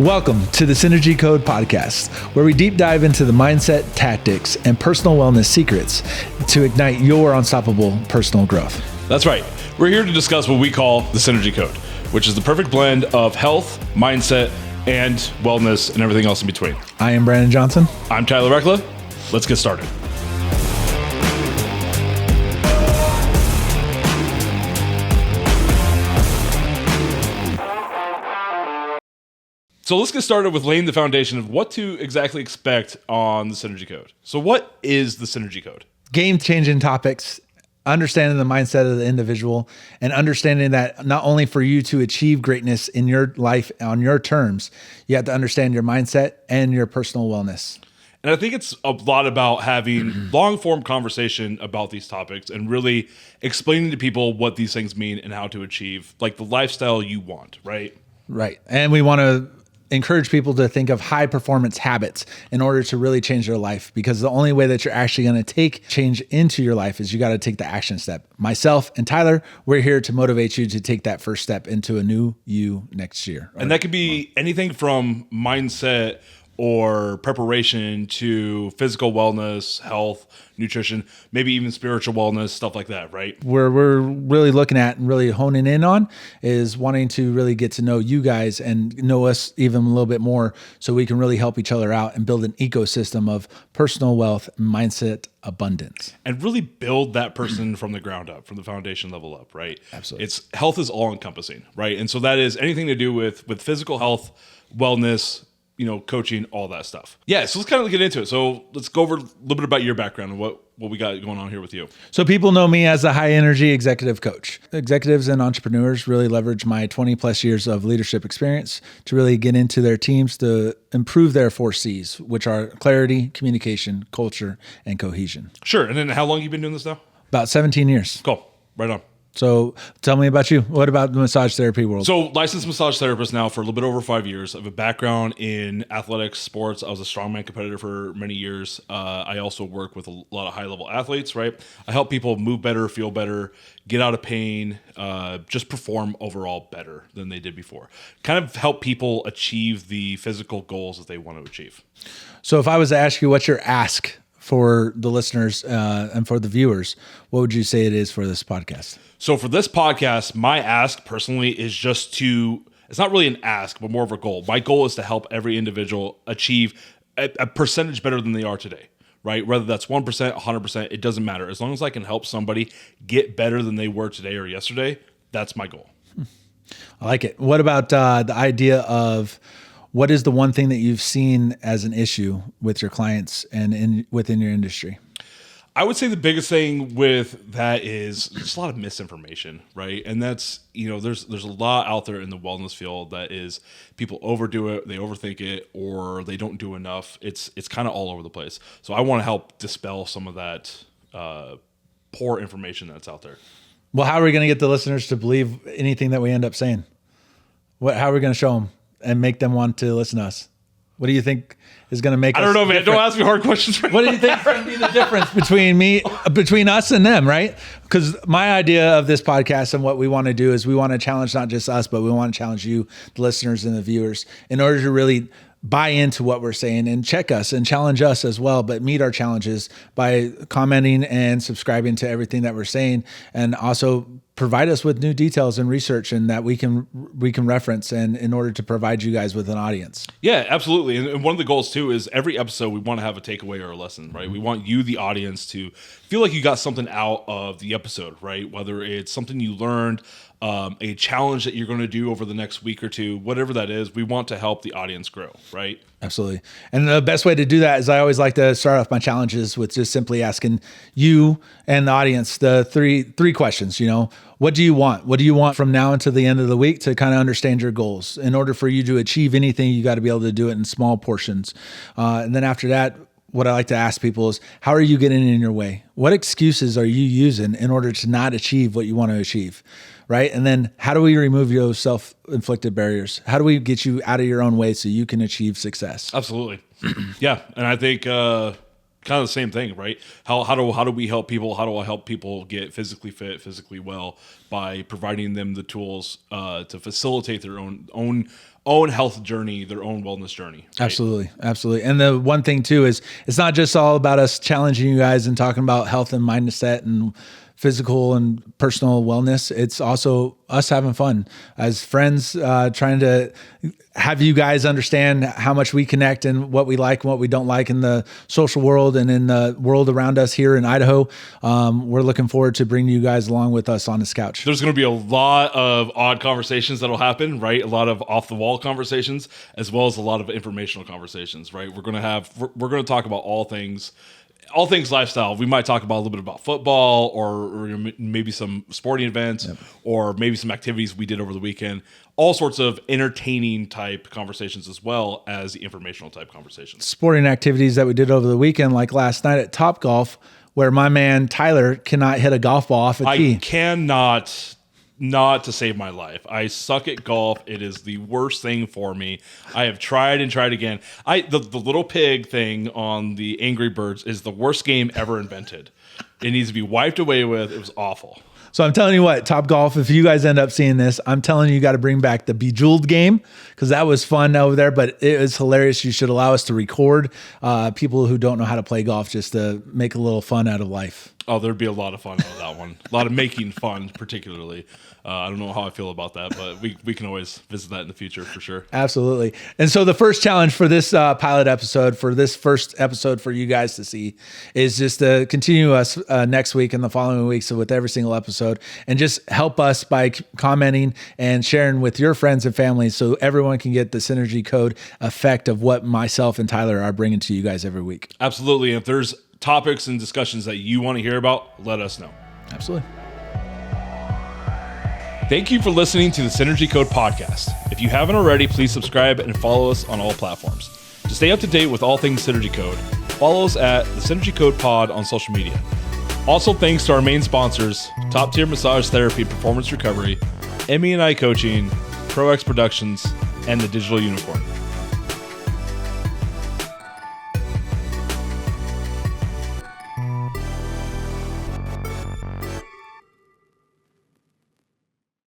Welcome to the Synergy Code podcast, where we deep dive into the mindset, tactics, and personal wellness secrets to ignite your unstoppable personal growth. That's right. We're here to discuss what we call the Synergy Code, which is the perfect blend of health, mindset, and wellness and everything else in between. I am Brandon Johnson. I'm Tyler Reckla. Let's get started. So let's get started with laying the foundation of what to exactly expect on the Synergy Code. So what is the Synergy Code? Game-changing topics, understanding the mindset of the individual, and understanding that not only for you to achieve greatness in your life on your terms, you have to understand your mindset and your personal wellness. And I think it's a lot about having long-form conversation about these topics and really explaining to people what these things mean and how to achieve like the lifestyle you want, right? Right. And we want to encourage people to think of high performance habits in order to really change their life, because the only way that you're actually going to take change into your life is you got to take the action step. Myself and Tyler, we're here to motivate you to take that first step into a new you next year. And that could be anything from mindset or preparation to physical wellness, health, nutrition, maybe even spiritual wellness, stuff like that, right? Where we're really looking at and really honing in on is wanting to really get to know you guys and know us even a little bit more so we can really help each other out and build an ecosystem of personal wealth, mindset, abundance. And really build that person from the ground up, from the foundation level up, right? Absolutely. It's health is all encompassing, right? And so that is anything to do with physical health, wellness, coaching, all that stuff. Yeah, so let's kind of get into it. So let's go over a little bit about your background and what we got going on here with you. So people know me as a high energy executive coach. Executives and entrepreneurs really leverage my 20 plus years of leadership experience to really get into their teams to improve their 4 C's, which are clarity, communication, culture, and cohesion. Sure. And then how long have you been doing this now? About 17 years. Cool. Right on. So tell me about you. What about the massage therapy world? So licensed massage therapist now for a little bit over 5 years. I have a background in athletics, sports. I was a strongman competitor for many years. I also work with a lot of high level athletes, right? I help people move better, feel better, get out of pain, just perform overall better than they did before. Kind of help people achieve the physical goals that they want to achieve. So if I was to ask you what's your ask for the listeners and for the viewers, what would you say it is for this podcast? So for this podcast, my ask personally is just it's not really an ask, but more of a goal. My goal is to help every individual achieve a percentage better than they are today, right? Whether that's 1%, 100%, it doesn't matter. As long as I can help somebody get better than they were today or yesterday, that's my goal. I like it. What about the idea of what is the one thing that you've seen as an issue with your clients and within your industry? I would say the biggest thing with that is just a lot of misinformation, right? And that's, there's a lot out there in the wellness field that is people overdo it, they overthink it, or they don't do enough. It's kind of all over the place. So I want to help dispel some of that poor information that's out there. Well, how are we going to get the listeners to believe anything that we end up saying? How are we going to show them and make them want to listen to us? What do you think is going to make us I don't know, man. different? Don't ask me hard questions. What do you think is going to be the difference between us and them, right? Because my idea of this podcast and what we want to do is we want to challenge not just us, but we want to challenge you, the listeners and the viewers, in order to really buy into what we're saying and check us and challenge us as well, but meet our challenges by commenting and subscribing to everything that we're saying, and also provide us with new details and research and that we can reference and in order to provide you guys with an audience. Yeah, absolutely. And one of the goals too is every episode we want to have a takeaway or a lesson, right? We want you, the audience, to feel like you got something out of the episode, right? Whether it's something you learned, a challenge that you're going to do over the next week or two, whatever that is, we want to help the audience grow, right? Absolutely. And the best way to do that is I always like to start off my challenges with just simply asking you and the audience the three questions. What do you want? What do you want from now until the end of the week to kind of understand your goals? In order for you to achieve anything, you got to be able to do it in small portions. And then after that, what I like to ask people is, how are you getting in your way? What excuses are you using in order to not achieve what you want to achieve? Right? And then how do we remove those self-inflicted barriers? How do we get you out of your own way so you can achieve success? Absolutely. Yeah. And I think kind of the same thing, right? How do we help people? How do I help people get physically fit, physically well by providing them the tools to facilitate their own health journey, their own wellness journey. Right? Absolutely. And the one thing too is it's not just all about us challenging you guys and talking about health and mindset and physical and personal wellness. It's also us having fun as friends, trying to have you guys understand how much we connect and what we like and what we don't like in the social world and in the world around us here in Idaho. We're looking forward to bringing you guys along with us on this couch. There's going to be a lot of odd conversations that'll happen, right? A lot of off the wall conversations, as well as a lot of informational conversations, right? We're going to talk about all things lifestyle. We might talk about a little bit about football or maybe some sporting events or maybe some activities we did over the weekend. All sorts of entertaining type conversations as well as the informational type conversations. Sporting activities that we did over the weekend, like last night at Top Golf, where my man Tyler cannot hit a golf ball off a tee. I cannot, not to save my life. I suck at golf. It is the worst thing for me. I have tried and tried again. The little pig thing on the Angry Birds is the worst game ever invented. It needs to be wiped away with. It was awful. So I'm telling you what, Top Golf, if you guys end up seeing this, I'm telling you got to bring back the Bejeweled game because that was fun over there, but it was hilarious. You should allow us to record people who don't know how to play golf just to make a little fun out of life. Oh, there'd be a lot of fun out of that one. A lot of making fun, particularly. I don't know how I feel about that, but we can always visit that in the future for sure. Absolutely. And so the first challenge for this pilot episode, for this first episode for you guys to see, is just to continue us next week and the following weeks with every single episode, and just help us by commenting and sharing with your friends and family so everyone can get the Synergy Code effect of what myself and Tyler are bringing to you guys every week. Absolutely. And if there's topics and discussions that you want to hear about, let us know. Absolutely. Thank you for listening to the Synergy Code podcast. If you haven't already, please subscribe and follow us on all platforms. To stay up to date with all things Synergy Code, follow us at the Synergy Code Pod on social media. Also, thanks to our main sponsors, Top Tier Massage Therapy and Performance Recovery, MEI Coaching, ProX Productions, and the Digital Unicorn.